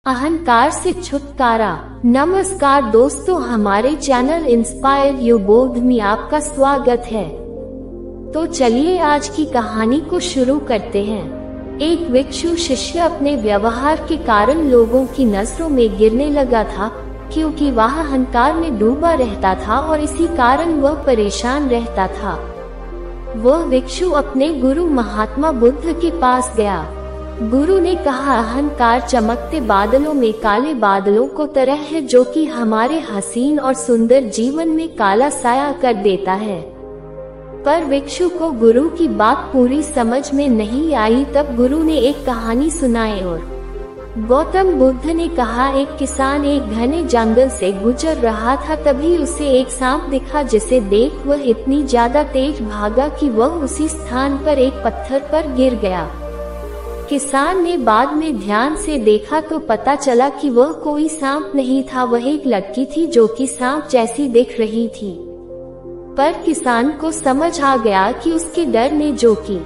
अहंकार से छुटकारा। नमस्कार दोस्तों, हमारे चैनल इंस्पायर यू बोध में आपका स्वागत है। तो चलिए आज की कहानी को शुरू करते हैं। एक भिक्षु शिष्य अपने व्यवहार के कारण लोगों की नजरों में गिरने लगा था, क्योंकि वह अहंकार में डूबा रहता था और इसी कारण वह परेशान रहता था। वह भिक्षु अपने गुरु महात्मा बुद्ध के पास गया। गुरु ने कहा, अहंकार चमकते बादलों में काले बादलों को तरह है, जो कि हमारे हसीन और सुंदर जीवन में काला साया कर देता है। पर भिक्षु को गुरु की बात पूरी समझ में नहीं आई। तब गुरु ने एक कहानी सुनाई और गौतम बुद्ध ने कहा, एक किसान एक घने जंगल से गुजर रहा था। तभी उसे एक सांप दिखा, जिसे देख वह इतनी ज्यादा तेज भागा कि वह उसी स्थान पर एक पत्थर पर गिर गया। किसान ने बाद में ध्यान से देखा तो पता चला कि वह कोई सांप नहीं था, वह एक लड़की थी जो कि सांप जैसी दिख रही थी। पर किसान को समझ आ गया कि उसके डर ने जो कि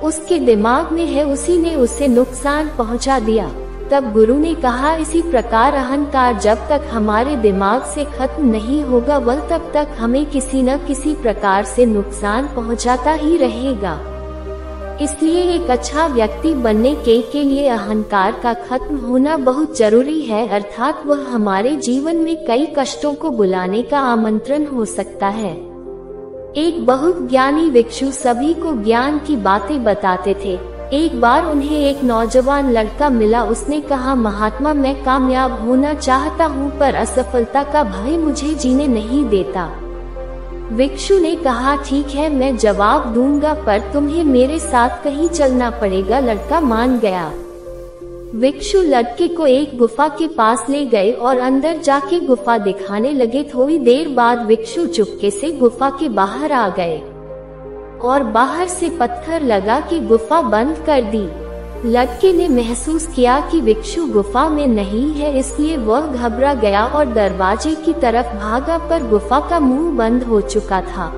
उसके दिमाग में है, उसी ने उसे नुकसान पहुंचा दिया। तब गुरु ने कहा, इसी प्रकार अहंकार जब तक हमारे दिमाग से खत्म नहीं होगा, वह तब तक हमें किसी न किसी प्रकार से नुकसान पहुंचाता ही रहेगा। इसलिए एक अच्छा व्यक्ति बनने के लिए अहंकार का खत्म होना बहुत जरूरी है, अर्थात वह हमारे जीवन में कई कष्टों को बुलाने का आमंत्रण हो सकता है। एक बहुत ज्ञानी भिक्षु सभी को ज्ञान की बातें बताते थे। एक बार उन्हें एक नौजवान लड़का मिला। उसने कहा, महात्मा, मैं कामयाब होना चाहता हूँ, पर असफलता का भय मुझे जीने नहीं देता। भिक्षु ने कहा, ठीक है, मैं जवाब दूंगा, पर तुम्हें मेरे साथ कहीं चलना पड़ेगा। लड़का मान गया। भिक्षु लड़के को एक गुफा के पास ले गए और अंदर जाके गुफा दिखाने लगे। थोड़ी देर बाद भिक्षु चुपके से गुफा के बाहर आ गए और बाहर से पत्थर लगा के गुफा बंद कर दी। लड़के ने महसूस किया कि भिक्षु गुफा में नहीं है, इसलिए वह घबरा गया और दरवाजे की तरफ भागा, पर गुफा का मुंह बंद हो चुका था।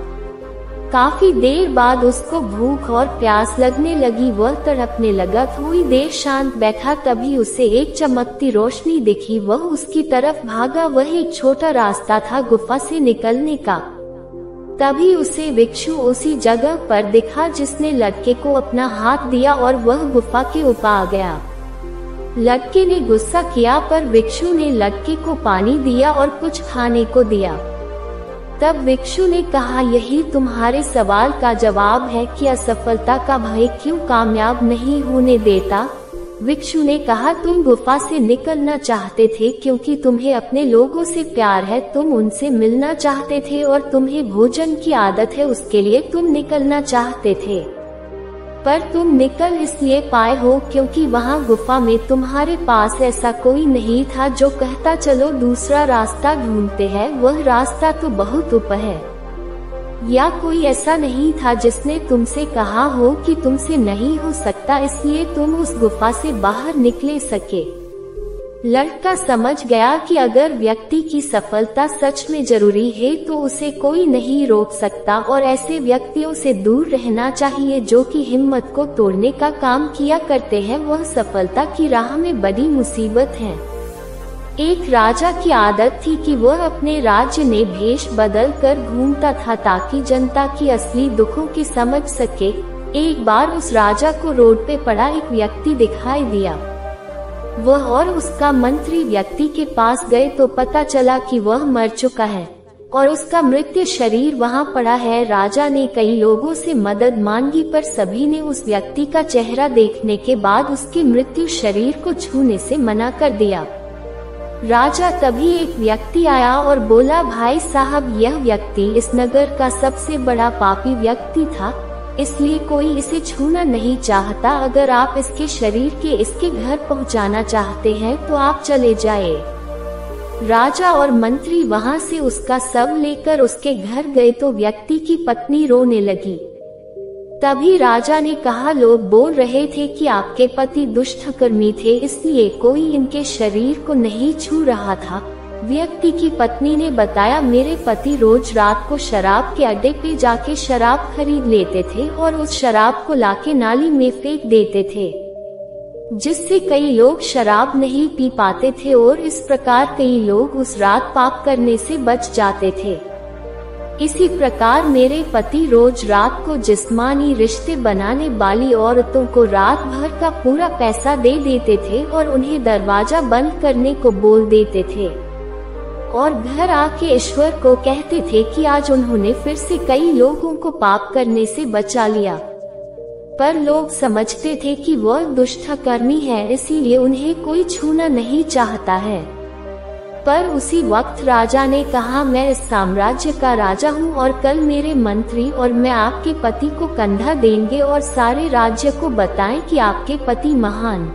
काफी देर बाद उसको भूख और प्यास लगने लगी। वह तड़पने लगा। थोड़ी देर शांत बैठा, तभी उसे एक चमकती रोशनी दिखी। वह उसकी तरफ भागा। वह एक छोटा रास्ता था गुफा से निकलने का। तभी उसे भिक्षु उसी जगह पर दिखा जिसने लड़के को अपना हाथ दिया और वह गुफा के ऊपर आ गया। लड़के ने गुस्सा किया, पर भिक्षु ने लड़के को पानी दिया और कुछ खाने को दिया। तब भिक्षु ने कहा, यही तुम्हारे सवाल का जवाब है कि असफलता का भय क्यों कामयाब नहीं होने देता। भिक्षु ने कहा, तुम गुफा से निकलना चाहते थे क्योंकि तुम्हें अपने लोगों से प्यार है, तुम उनसे मिलना चाहते थे और तुम्हें भोजन की आदत है, उसके लिए तुम निकलना चाहते थे। पर तुम निकल इसलिए पाए हो क्योंकि वहाँ गुफा में तुम्हारे पास ऐसा कोई नहीं था जो कहता चलो दूसरा रास्ता ढूंढते हैं। वह रास्ता तो बहुत ऊपर है, या कोई ऐसा नहीं था जिसने तुमसे कहा हो कि तुमसे नहीं हो सकता, इसलिए तुम उस गुफा से बाहर निकले सके। लड़का समझ गया कि अगर व्यक्ति की सफलता सच में जरूरी है तो उसे कोई नहीं रोक सकता, और ऐसे व्यक्तियों से दूर रहना चाहिए जो कि हिम्मत को तोड़ने का काम किया करते हैं। वह सफलता की राह में बड़ी मुसीबत है। एक राजा की आदत थी कि वह अपने राज्य में भेष बदल कर घूमता था ताकि जनता की असली दुखों की समझ सके। एक बार उस राजा को रोड पे पड़ा एक व्यक्ति दिखाई दिया। वह और उसका मंत्री व्यक्ति के पास गए तो पता चला कि वह मर चुका है और उसका मृत शरीर वहां पड़ा है। राजा ने कई लोगों से मदद मांगी, पर सभी ने उस व्यक्ति का चेहरा देखने के बाद उसके मृत्यु शरीर को छूने से मना कर दिया। राजा तभी एक व्यक्ति आया और बोला, भाई साहब, यह व्यक्ति इस नगर का सबसे बड़ा पापी व्यक्ति था, इसलिए कोई इसे छूना नहीं चाहता। अगर आप इसके शरीर के इसके घर पहुंचाना चाहते हैं तो आप चले जाए। राजा और मंत्री वहां से उसका शव लेकर उसके घर गए तो व्यक्ति की पत्नी रोने लगी। तभी राजा ने कहा, लोग बोल रहे थे कि आपके पति दुष्टकर्मी थे, इसलिए कोई इनके शरीर को नहीं छू रहा था। व्यक्ति की पत्नी ने बताया, मेरे पति रोज रात को शराब के अड्डे पे जाके शराब खरीद लेते थे और उस शराब को लाके नाली में फेंक देते थे। जिससे कई लोग शराब नहीं पी पाते थे और इस प्रकार कई लोग उस रात पाप करने से बच जाते थे। इसी प्रकार मेरे पति रोज रात को जिस्मानी रिश्ते बनाने वाली औरतों को रात भर का पूरा पैसा दे देते थे और उन्हें दरवाजा बंद करने को बोल देते थे और घर आके ईश्वर को कहते थे कि आज उन्होंने फिर से कई लोगों को पाप करने से बचा लिया। पर लोग समझते थे कि वह दुष्ट कर्मी है, इसीलिए उन्हें कोई छूना नहीं चाहता है। पर उसी वक्त राजा ने कहा, मैं इस साम्राज्य का राजा हूँ और कल मेरे मंत्री और मैं आपके पति को कंधा देंगे और सारे राज्य को बताएं कि आपके पति महान